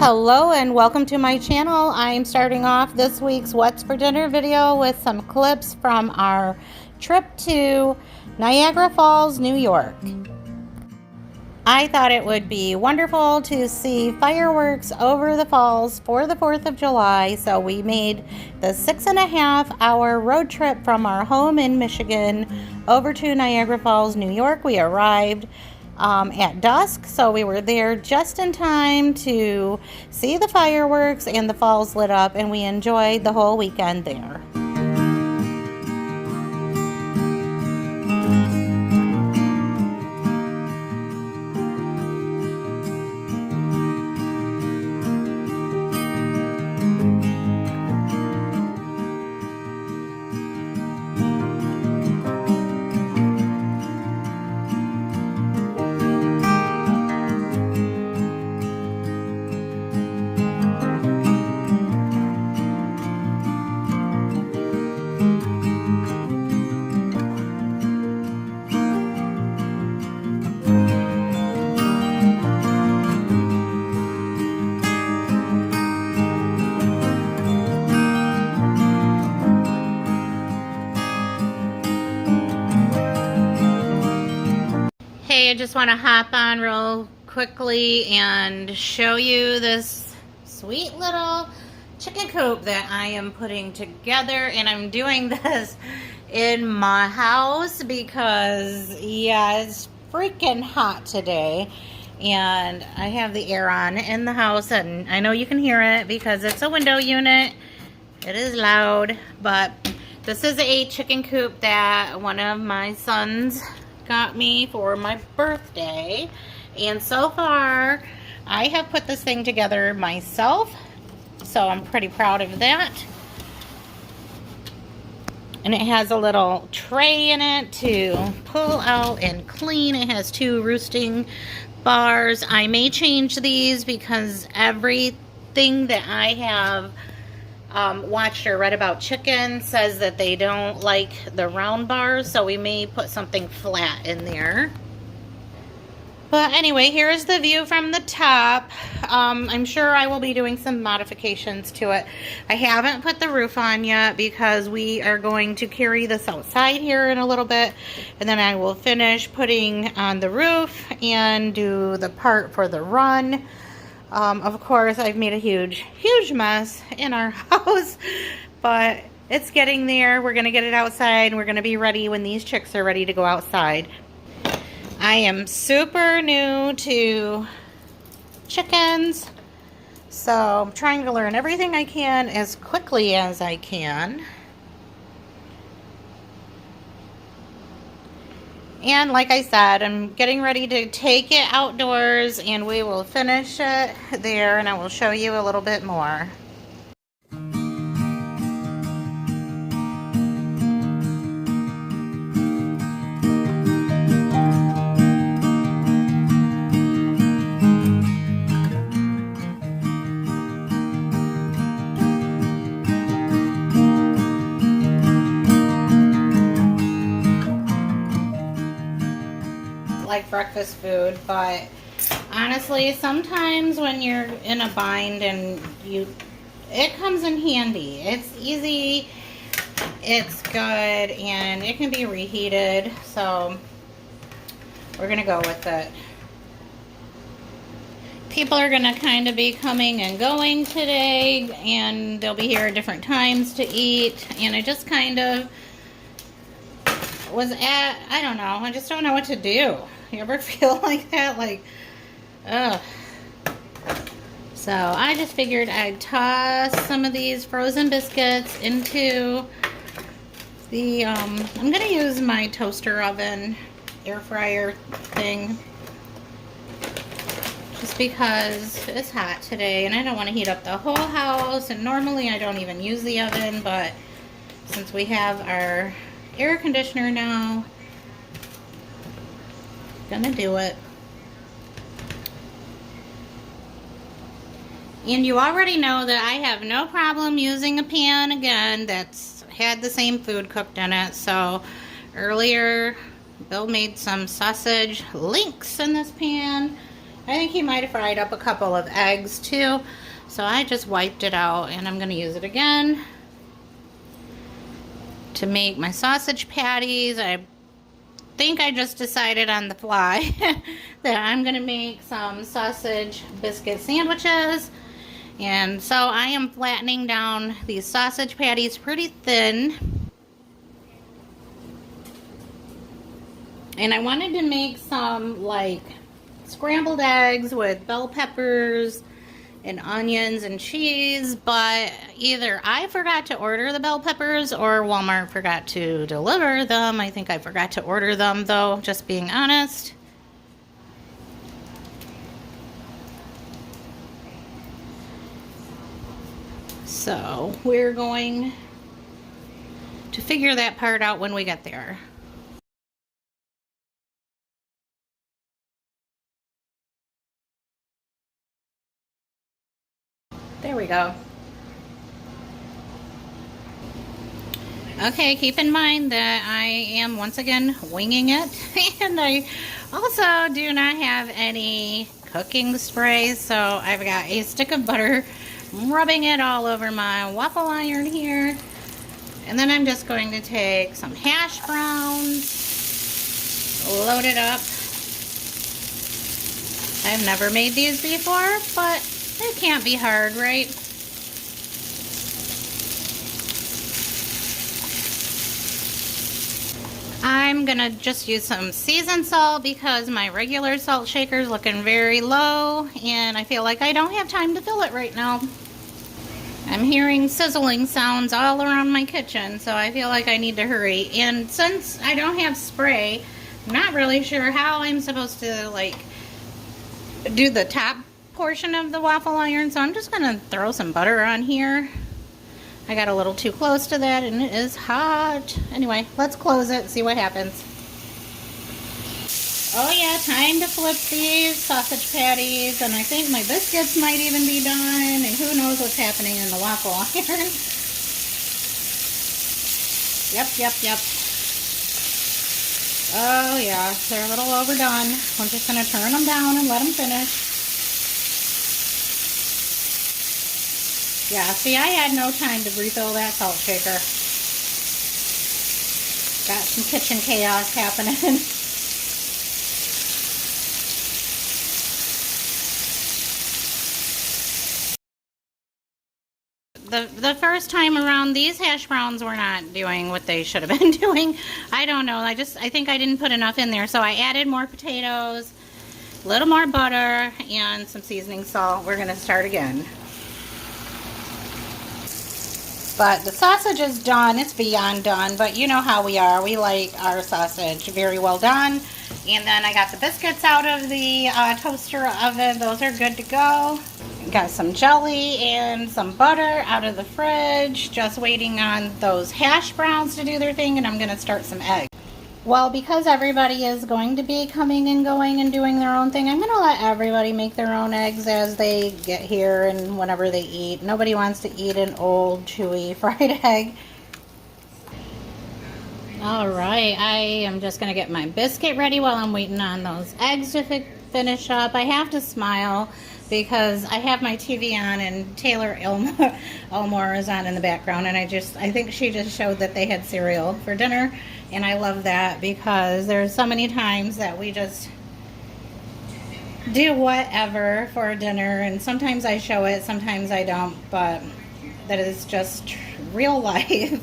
Hello and welcome to my channel. I'm starting off this week's What's for Dinner video with some clips from our trip to Niagara Falls, New York. I thought it would be wonderful to see fireworks over the falls for the 4th of July, so we made the 6.5-hour road trip from our home in Michigan over to Niagara Falls, New York. We arrived at dusk, so we were there just in time to see the fireworks and the falls lit up, and we enjoyed the whole weekend there. Hey, I just want to hop on real quickly and show you this sweet little chicken coop that I am putting together, and I'm doing this in my house because, yeah, it's freaking hot today, and I have the air on in the house, and I know you can hear it because it's a window unit. It is loud, but this is a chicken coop that one of my sons got me for my birthday, and so far I have put this thing together myself, so I'm pretty proud of that. And it has a little tray in it to pull out and clean. It has 2 roosting bars. I may change these because everything that I have watched or read about chicken says that they don't like the round bars, so we may put something flat in there. But anyway, here's the view from the top. I'm sure I will be doing some modifications to it. I haven't put the roof on yet because we are going to carry this outside here in a little bit, and then I will finish putting on the roof and do the part for the run. Of course, I've made a huge mess in our house, but it's getting there. We're going to get it outside, and we're going to be ready when these chicks are ready to go outside. I am super new to chickens, so I'm trying to learn everything I can as quickly as I can. And like I said, I'm getting ready to take it outdoors, and we will finish it there, and I will show you a little bit more. Like breakfast food, but honestly, sometimes when you're in a bind and it comes in handy. It's easy, it's good, and it can be reheated, so we're gonna go with it. People are gonna kind of be coming and going today, and they'll be here at different times to eat, and I just kind of I don't know, I just don't know what to do. You ever feel like that? Like, ugh. So I just figured I'd toss some of these frozen biscuits into the, I'm going to use my toaster oven, air fryer thing, just because it's hot today and I don't want to heat up the whole house, and normally I don't even use the oven, but since we have our air conditioner now, gonna do it. And you already know that I have no problem using a pan again that's had the same food cooked in it. So earlier Bill made some sausage links in this pan, I think he might have fried up a couple of eggs too. So I just wiped it out and I'm gonna use it again to make my sausage patties. I think I just decided on the fly that I'm gonna make some sausage biscuit sandwiches. And so I am flattening down these sausage patties pretty thin. And I wanted to make some like scrambled eggs with bell peppers and onions and cheese, but either I forgot to order the bell peppers or Walmart forgot to deliver them. I think I forgot to order them though, just being honest. So we're going to figure that part out when we get there. There we go. Okay, keep in mind that I am once again winging it. And I also do not have any cooking spray, so I've got a stick of butter. I'm rubbing it all over my waffle iron here. And then I'm just going to take some hash browns, load it up. I've never made these before, but it can't be hard, right? I'm gonna just use some seasoned salt because my regular salt shaker is looking very low and I feel like I don't have time to fill it right now. I'm hearing sizzling sounds all around my kitchen, so I feel like I need to hurry. And since I don't have spray, I'm not really sure how I'm supposed to like do the top portion of the waffle iron, so I'm just gonna throw some butter on here. I got a little too close to that and it is hot. Anyway, let's close it, see what happens. Oh yeah, time to flip these sausage patties, and I think my biscuits might even be done, and who knows what's happening in the waffle iron. Yep. Oh yeah, they're a little overdone. I'm just gonna turn them down and let them finish. Yeah, see, I had no time to refill that salt shaker. Got some kitchen chaos happening. The first time around, these hash browns were not doing what they should have been doing. I don't know. I think I didn't put enough in there. So I added more potatoes, a little more butter, and some seasoning salt. We're going to start again. But the sausage is done. It's beyond done, but you know how we are. We like our sausage very well done. And then I got the biscuits out of the toaster oven. Those are good to go. Got some jelly and some butter out of the fridge. Just waiting on those hash browns to do their thing, and I'm going to start some eggs. Well, because everybody is going to be coming and going and doing their own thing, I'm going to let everybody make their own eggs as they get here and whenever they eat. Nobody wants to eat an old, chewy fried egg. Alright, I am just going to get my biscuit ready while I'm waiting on those eggs to finish up. I have to smile because I have my TV on and Taylor Elmore is on in the background, and I think she just showed that they had cereal for dinner. And I love that because there's so many times that we just do whatever for dinner, and sometimes I show it, sometimes I don't, but that is just real life,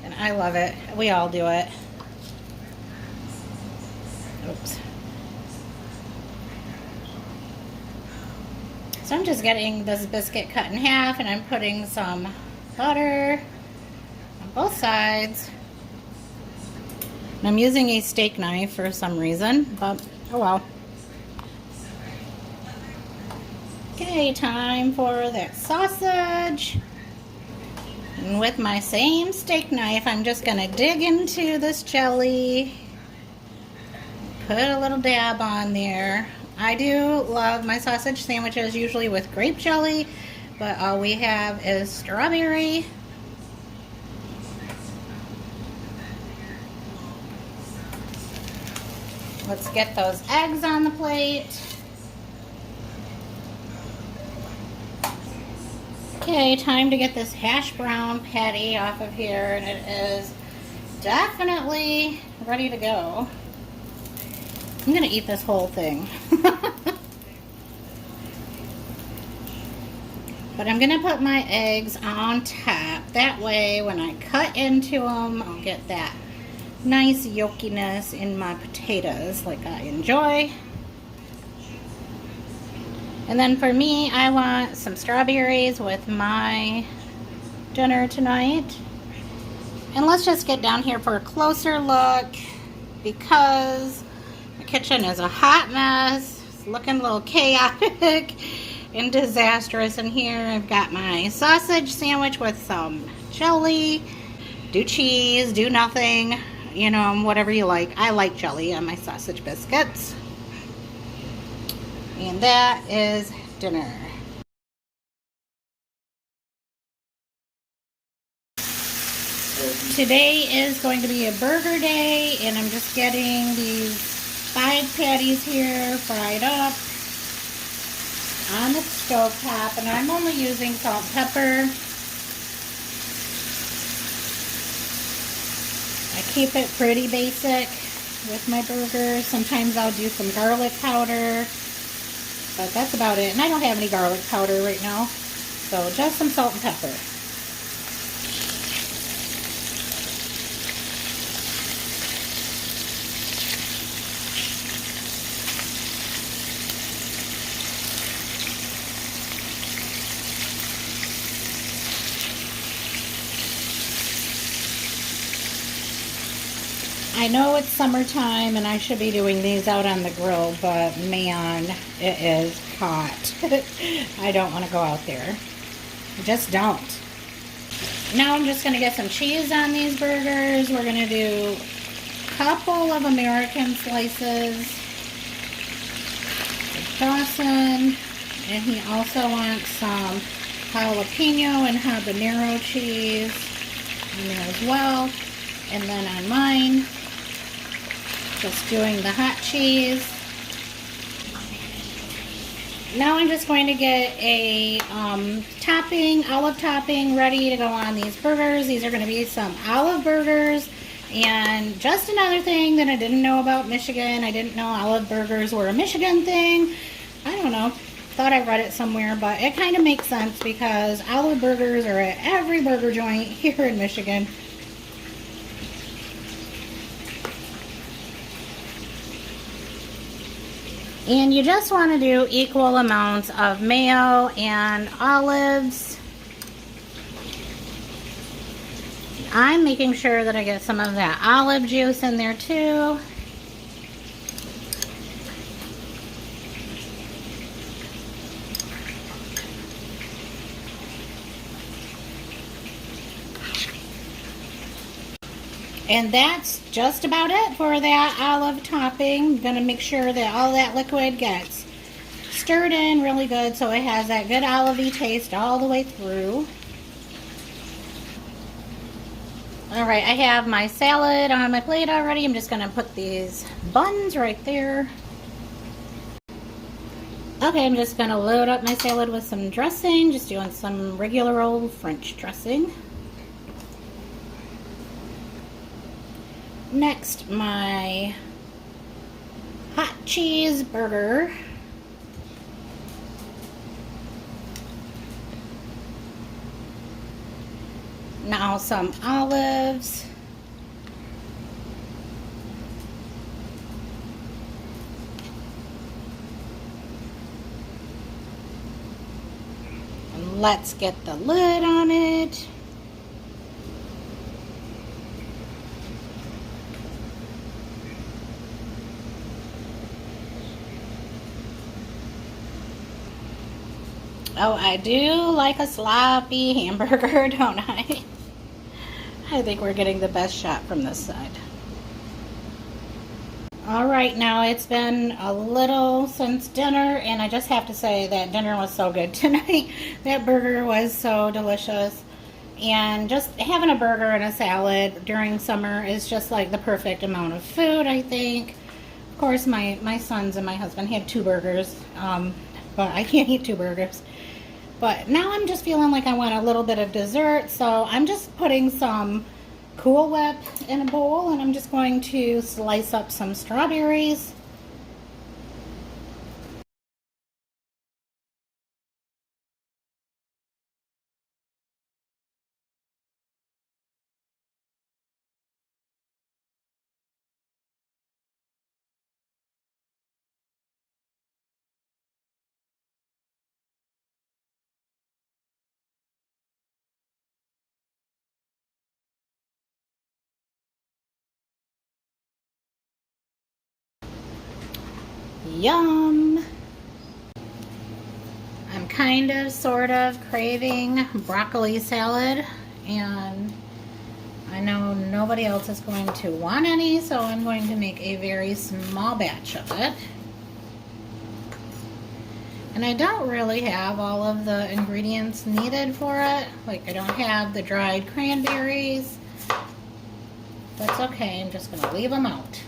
and I love it. We all do it. Oops. So I'm just getting this biscuit cut in half, and I'm putting some butter on both sides. I'm using a steak knife for some reason, but oh well. Okay, time for that sausage. And with my same steak knife, I'm just going to dig into this jelly. Put a little dab on there. I do love my sausage sandwiches usually with grape jelly, but all we have is strawberry. Let's get those eggs on the plate. Okay, time to get this hash brown patty off of here, and it is definitely ready to go. I'm gonna eat this whole thing. But I'm gonna put my eggs on top. That way, when I cut into them, I'll get that nice yolkiness in my potatoes like I enjoy. And then for me, I want some strawberries with my dinner tonight. And let's just get down here for a closer look because the kitchen is a hot mess. It's looking a little chaotic and disastrous in here. I've got my sausage sandwich with some jelly. Do cheese, do nothing, you know, whatever you like. I like jelly on my sausage biscuits. And that is dinner. Today is going to be a burger day, and I'm just getting these 5 patties here fried up on the stove top, and I'm only using salt and pepper. I keep it pretty basic with my burgers. Sometimes I'll do some garlic powder, but that's about it. And I don't have any garlic powder right now, so just some salt and pepper. I know it's summertime and I should be doing these out on the grill, but man, it is hot. I don't want to go out there. I just don't. Now I'm just going to get some cheese on these burgers. We're going to do a couple of American slices. Dawson, and he also wants some jalapeno and habanero cheese in there as well. And then on mine, just doing the hot cheese. Now I'm just going to get a olive topping ready to go on these burgers. These are going to be some olive burgers. And just another thing that I didn't know about Michigan. I didn't know olive burgers were a Michigan thing. I don't know. Thought I read it somewhere, but it kind of makes sense because olive burgers are at every burger joint here in Michigan. And you just want to do equal amounts of mayo and olives. I'm making sure that I get some of that olive juice in there too. And that's just about it for that olive topping. I'm going to make sure that all that liquid gets stirred in really good so it has that good olivey taste all the way through. Alright, I have my salad on my plate already. I'm just going to put these buns right there. Okay, I'm just going to load up my salad with some dressing. Just doing some regular old French dressing. Next, my hot cheese burger. Now some olives. And let's get the lid on it. Oh, I do like a sloppy hamburger, don't I? I think we're getting the best shot from this side. Alright, now it's been a little since dinner, and I just have to say that dinner was so good tonight. That burger was so delicious. And just having a burger and a salad during summer is just like the perfect amount of food, I think. Of course, my sons and my husband had 2 burgers, but I can't eat 2 burgers. But now I'm just feeling like I want a little bit of dessert, so I'm just putting some Cool Whip in a bowl, and I'm just going to slice up some strawberries. Yum! I'm kind of, sort of craving broccoli salad, and I know nobody else is going to want any, so I'm going to make a very small batch of it. And I don't really have all of the ingredients needed for it. Like, I don't have the dried cranberries. That's okay, I'm just gonna leave them out.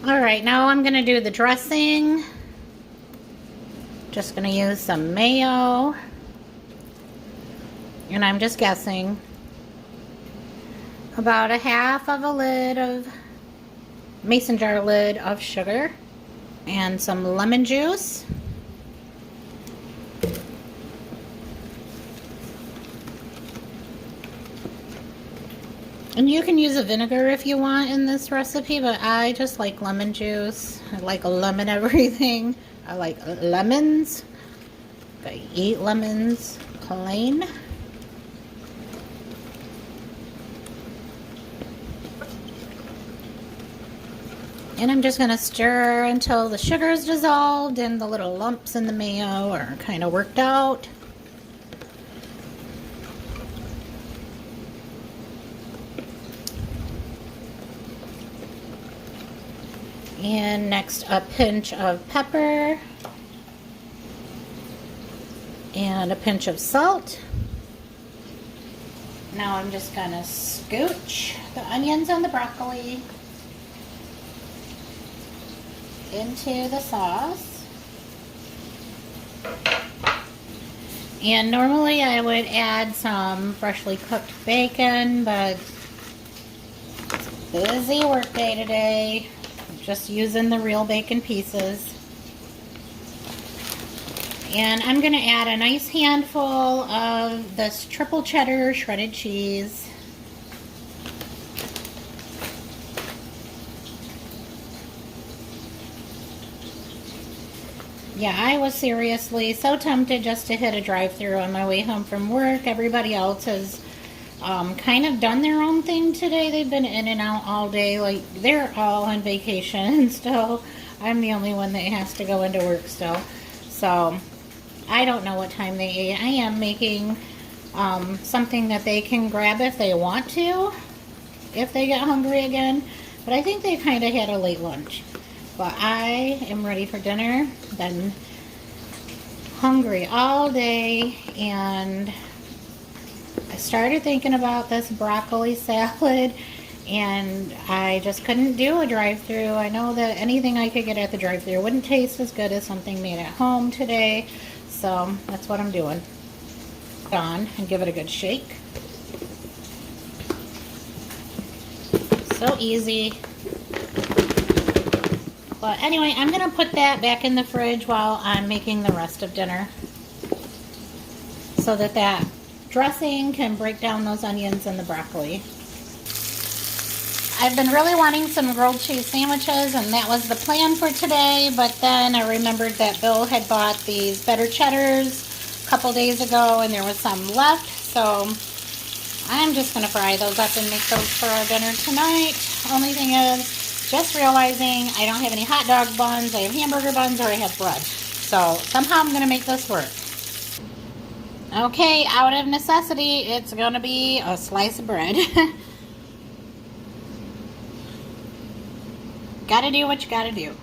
All right, now I'm gonna do the dressing. Just gonna use some mayo. And I'm just guessing about a half of a lid of mason jar lid of sugar and some lemon juice. And you can use a vinegar if you want in this recipe, but I just like lemon juice. I like a lemon everything. I like lemons. I eat lemons plain. And I'm just going to stir until the sugar is dissolved and the little lumps in the mayo are kind of worked out. And next, a pinch of pepper and a pinch of salt. Now I'm just going to scooch the onions and the broccoli into the sauce. And normally I would add some freshly cooked bacon, but it's a busy work day today. I'm just using the real bacon pieces. And I'm going to add a nice handful of this triple cheddar shredded cheese. Yeah, I was seriously so tempted just to hit a drive-thru on my way home from work. Everybody else has kind of done their own thing today. They've been in and out all day. Like, they're all on vacation and still I'm the only one that has to go into work still. So I don't know what time they ate. I am making something that they can grab if they want to, if they get hungry again. But I think they kind of had a late lunch. But I am ready for dinner. Been hungry all day, and I started thinking about this broccoli salad, and I just couldn't do a drive-thru. I know that anything I could get at the drive-thru wouldn't taste as good as something made at home today, so that's what I'm doing. On and give it a good shake. So easy. But anyway, I'm going to put that back in the fridge while I'm making the rest of dinner, so that that dressing can break down those onions and the broccoli. I've been really wanting some grilled cheese sandwiches, and that was the plan for today, but then I remembered that Bill had bought these better cheddars a couple days ago, and there was some left, so I'm just going to fry those up and make those for our dinner tonight. Only thing is, Just realizing I don't have any hot dog buns, I have hamburger buns, or I have bread. So somehow I'm gonna make this work. Okay, out of necessity, it's gonna be a slice of bread. Gotta do what you gotta do.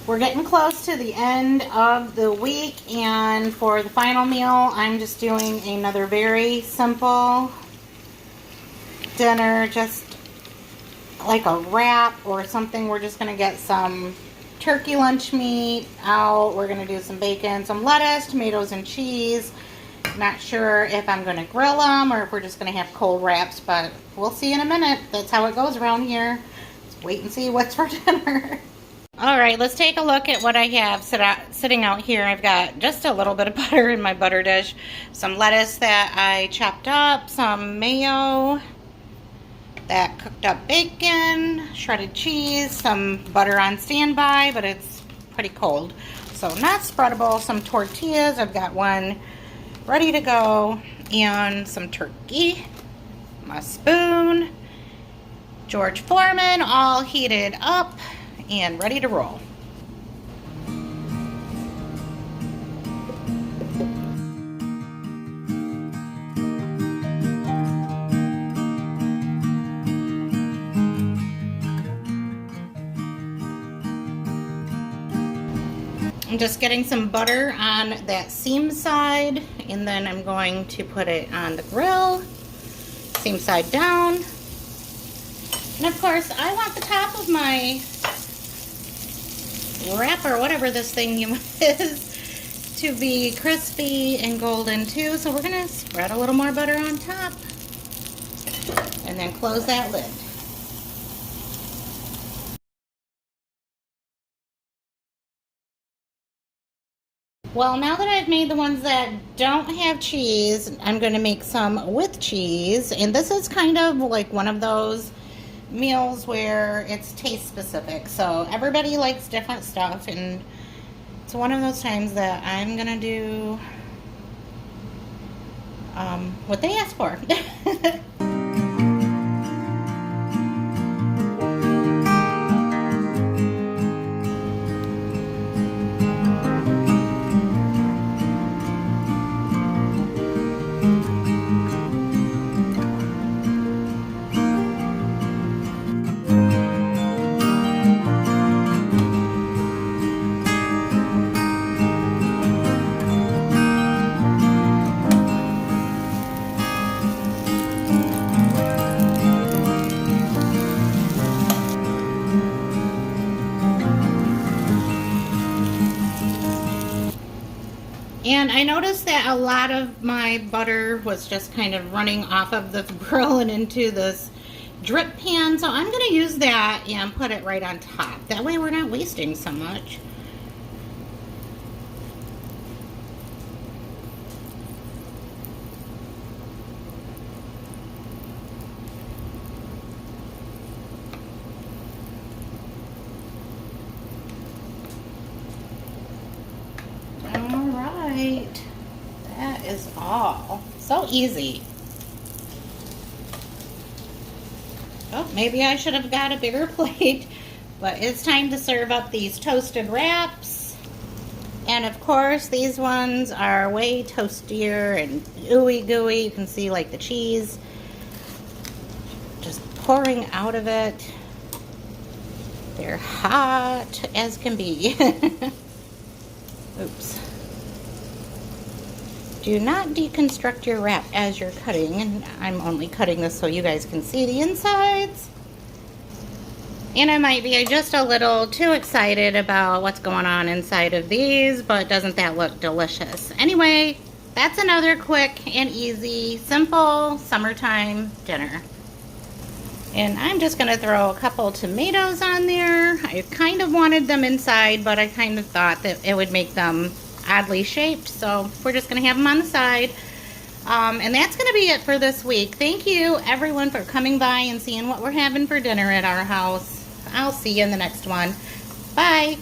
We're getting close to the end of the week, and for the final meal, I'm just doing another very simple dinner, just like a wrap or something. We're just gonna get some turkey lunch meat out. We're gonna do some bacon, some lettuce, tomatoes, and cheese. Not sure if I'm gonna grill them or if we're just gonna have cold wraps, but we'll see in a minute. That's how it goes around here. Let's wait and see what's for dinner. All right, let's take a look at what I have sitting out here. I've got just a little bit of butter in my butter dish, some lettuce that I chopped up, some mayo, that cooked up bacon, shredded cheese, some butter on standby, but it's pretty cold, so not spreadable, some tortillas. I've got one ready to go, and some turkey, my spoon, George Foreman, all heated up and ready to roll. I'm just getting some butter on that seam side, and then I'm going to put it on the grill, seam side down. And of course, I want the top of my wrap, or whatever this thing is, to be crispy and golden too. So we're gonna spread a little more butter on top and then close that lid. Well, now that I've made the ones that don't have cheese, I'm gonna make some with cheese. And this is kind of like one of those meals where it's taste specific, so everybody likes different stuff, and it's one of those times that I'm gonna do what they ask for. And I noticed that a lot of my butter was just kind of running off of the grill and into this drip pan, so I'm going to use that and put it right on top. That way we're not wasting so much. Alright, that is all. So easy. Oh, maybe I should have got a bigger plate, but it's time to serve up these toasted wraps. And of course, these ones are way toastier and ooey gooey. You can see like the cheese just pouring out of it. They're hot as can be. Oops. Do not deconstruct your wrap as you're cutting, and I'm only cutting this so you guys can see the insides. And I might be just a little too excited about what's going on inside of these, but doesn't that look delicious? Anyway, that's another quick and easy, simple summertime dinner. And I'm just going to throw a couple tomatoes on there. I kind of wanted them inside, but I kind of thought that it would make them oddly shaped, so we're just going to have them on the side. And that's going to be it for this week. Thank you, everyone, for coming by and seeing what we're having for dinner at our house. I'll see you in the next one. Bye.